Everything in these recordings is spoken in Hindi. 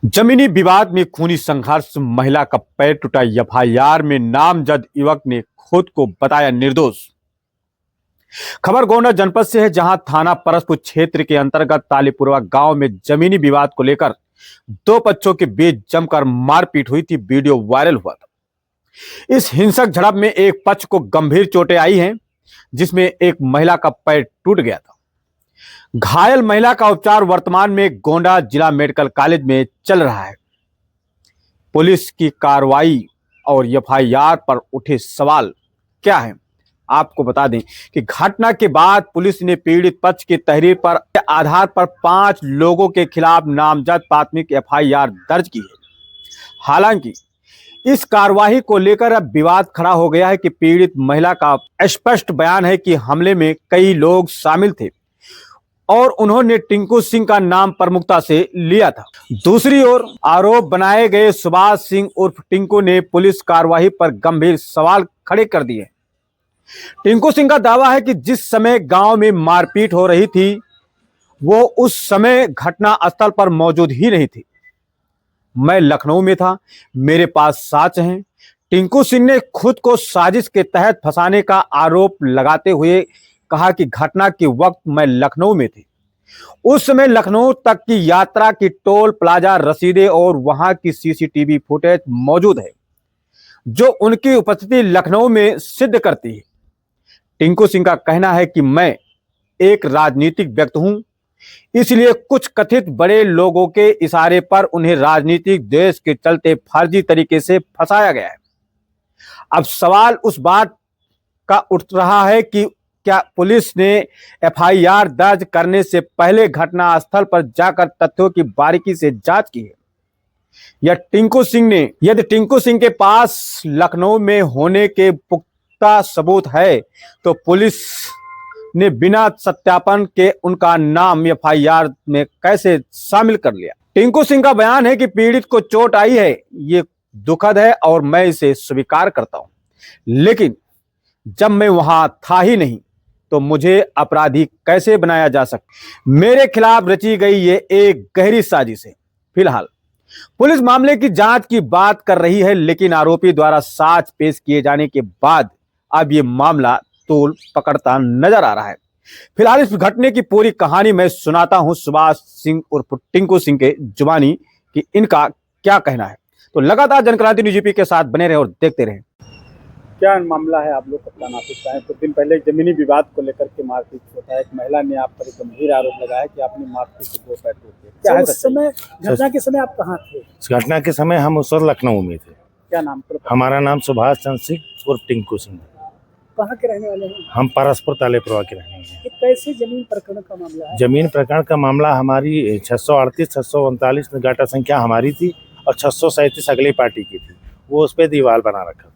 जमीनी विवाद में खूनी संघर्ष, महिला का पैर टूटा। एफआईआर में नामजद युवक ने खुद को बताया निर्दोष। खबर गोंडा जनपद से है, जहां थाना परसपुर क्षेत्र के अंतर्गत तालीपुरवा गांव में जमीनी विवाद को लेकर दो बच्चों के बीच जमकर मारपीट हुई थी। वीडियो वायरल हुआ था। इस हिंसक झड़प में एक पक्ष को गंभीर चोटें आई हैं, जिसमें एक महिला का पैर टूट गया था। घायल महिला का उपचार वर्तमान में गोंडा जिला मेडिकल कॉलेज में चल रहा है। पुलिस की कार्रवाई और एफआईआर पर उठे सवाल क्या है, आपको बता दें कि घटना के बाद पुलिस ने पीड़ित पक्ष की तहरीर पर आधार पर 5 लोगों के खिलाफ नामजद प्राथमिक एफआईआर दर्ज की है। हालांकि इस कार्रवाई को लेकर अब विवाद खड़ा हो गया है कि पीड़ित महिला का स्पष्ट बयान है कि हमले में कई लोग शामिल थे और उन्होंने टिंकू सिंह का नाम प्रमुखता से लिया था। दूसरी ओर आरोप बनाए गए सुभाष सिंह उर्फ टिंकू ने पुलिस कार्रवाई पर गंभीर सवाल खड़े कर दिए। टिंकू सिंह का दावा है कि जिस समय गांव में मारपीट हो रही थी, वो उस समय घटना स्थल पर मौजूद ही नहीं थी। मैं लखनऊ में था, मेरे पास साक्ष्य हैं। टिंकू सिंह ने खुद को साजिश के तहत फंसाने का आरोप लगाते हुए कहा कि घटना के वक्त मैं लखनऊ में थी। उस समय लखनऊ तक की यात्रा की टोल प्लाजा रसीदें और वहां की सीसीटीवी फुटेज मौजूद है, जो उनकी उपस्थिति लखनऊ में सिद्ध करती है। टिंकू सिंह का कहना है कि मैं एक राजनीतिक व्यक्ति हूं, इसलिए कुछ कथित बड़े लोगों के इशारे पर उन्हें राजनीतिक द्वेष के चलते फर्जी तरीके से फंसाया गया है। अब सवाल उस बात का उठ रहा है कि क्या पुलिस ने एफआईआर दर्ज करने से पहले घटना स्थल पर जाकर तथ्यों की बारीकी से जांच की है, या यदि टिंकू सिंह के पास लखनऊ में होने के पुख्ता सबूत है तो पुलिस ने बिना सत्यापन के उनका नाम एफआईआर में कैसे शामिल कर लिया। टिंकू सिंह का बयान है कि पीड़ित को चोट आई है, ये दुखद है और मैं इसे स्वीकार करता हूं, लेकिन जब मैं वहां था ही नहीं तो मुझे अपराधी कैसे बनाया जा सकता। मेरे खिलाफ रची गई ये एक गहरी साजिश है। फिलहाल पुलिस मामले की जांच की बात कर रही है, लेकिन आरोपी द्वारा साक्ष्य पेश किए जाने के बाद अब ये मामला तूल पकड़ता नजर आ रहा है। फिलहाल इस घटने की पूरी कहानी मैं सुनाता हूं सुभाष सिंह उर्फ टिंकू सिंह के जुबानी कि इनका क्या कहना है। तो लगातार जनक्रांति न्यूज़ यूपी के साथ बने रहे और देखते रहें। क्या मामला है, आप लोग कप्तान ऑफिस आए? कुछ दिन पहले जमीनी विवाद को लेकर के मारपीट होता है। एक महिला ने आप पर एक गंभीर आरोप लगाया कि आपने मारपीट से 2 पैर टूट गए। क्या है उस समय घटना के समय आप कहाँ थे? घटना के समय हम उस वक्त लखनऊ में थे। क्या नाम? हमारा नाम सुभाष चंद्र सिंह उर्फ टिंकू सिंह। कहाँ के रहने वाले हैं? हम परसपुर तालेपुरवा के रहने वाले हैं। कैसे जमीन प्रकरण का मामला है? जमीन प्रकरण का मामला हमारी 638 639 गाटा संख्या हमारी थी और 637 अगली पार्टी की थी। वो उस पर दीवार बना रखा था।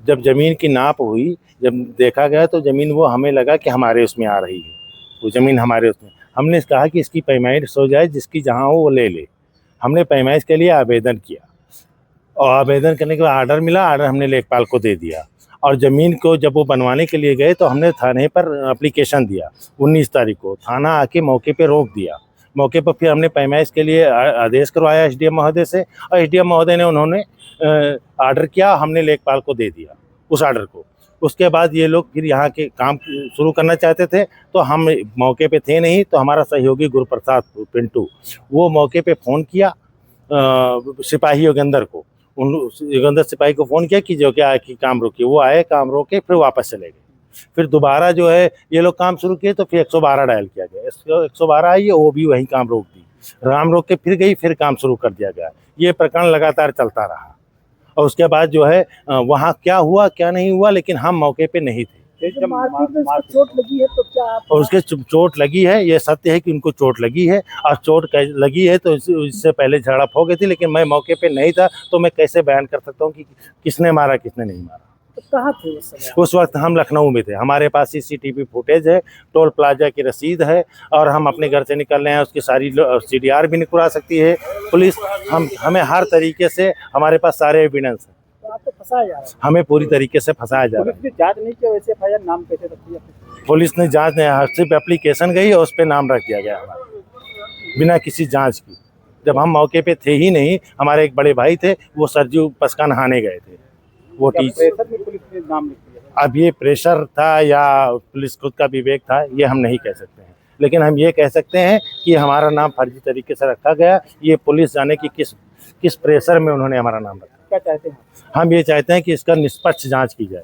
जब जमीन की नाप हुई, जब देखा गया तो जमीन वो हमें लगा कि हमारे उसमें आ रही है, वो जमीन हमारे उसमें। हमने कहा कि इसकी पैमाइश हो जाए, जिसकी जहाँ हो वो ले ले। हमने पैमाइश के लिए आवेदन किया और आवेदन करने के बाद आर्डर मिला। आर्डर हमने लेखपाल को दे दिया और ज़मीन को जब वो बनवाने के लिए गए तो हमने थाने पर एप्लीकेशन दिया 19 तारीख को। थाना आके मौके पे रोक दिया। मौके पर फिर हमने पैमाइश के लिए आदेश करवाया एसडीएम महोदय से और एसडीएम महोदय ने उन्होंने आर्डर किया। हमने लेखपाल को दे दिया उस आर्डर को। उसके बाद ये लोग फिर यहाँ के काम शुरू करना चाहते थे, तो हम मौके पे थे नहीं। तो हमारा सहयोगी गुरुप्रसाद पिंटू वो मौके पे फ़ोन किया सिपाही योगेंद्र को। उन योगेंद्र सिपाही को फ़ोन किया कि जो क्या कि काम रोकिए। वो आए, काम रोके, फिर वापस चले गए। फिर दोबारा जो है ये लोग काम शुरू किए तो फिर 112 डायल किया गया। 112 आई, वो भी वहीं काम रोक दी। राम रोक के फिर गई, फिर काम शुरू कर दिया गया। ये प्रकरण लगातार चलता रहा और उसके बाद जो है वहाँ क्या हुआ क्या नहीं हुआ, लेकिन हम मौके पे नहीं थे। जब चोट लगी है तो क्या आप? और उसके चोट लगी है, ये सत्य है कि उनको चोट लगी है। और चोट लगी है तो इससे पहले झड़प हो गई थी, लेकिन मैं मौके पे नहीं था तो मैं कैसे बयान कर सकता हूँ कि किसने मारा किसने नहीं मारा। तो कहाँ थे उस समय? उस वक्त हम लखनऊ में थे। हमारे पास सीसीटीवी फुटेज है, टोल प्लाजा की रसीद है और हम अपने घर से निकल रहे हैं, उसकी सारी सीडीआर भी निकलवा सकती है पुलिस। हमें हर तरीके से हमारे पास सारे एविडेंस है। तो आपको फंसाया जा रहा है? हमें पूरी तरीके से फंसाया जा रहा है। पुलिस ने जांच नहीं किया, वैसे एफआईआर नाम कैसे रख दिया? पुलिस ने जांच नहीं, सिर्फ एप्लीकेशन गई और उस पर नाम रख दिया गया हमारा, बिना किसी जांच की। जब हम मौके पे थे ही नहीं, हमारे एक बड़े भाई थे, वो सरजू पसका नहाने गए थे। वो क्या टीच प्रेशर में पुलिस ने नाम लिख दिया? अब ये प्रेशर था या पुलिस खुद का विवेक था, ये हम नहीं कह सकते हैं, लेकिन हम ये कह सकते हैं कि हमारा नाम फर्जी तरीके से रखा गया। ये पुलिस जाने की किस प्रेशर में उन्होंने हमारा नाम रखा। क्या चाहते हैं? हम ये चाहते हैं कि इसका निष्पक्ष जांच की जाए।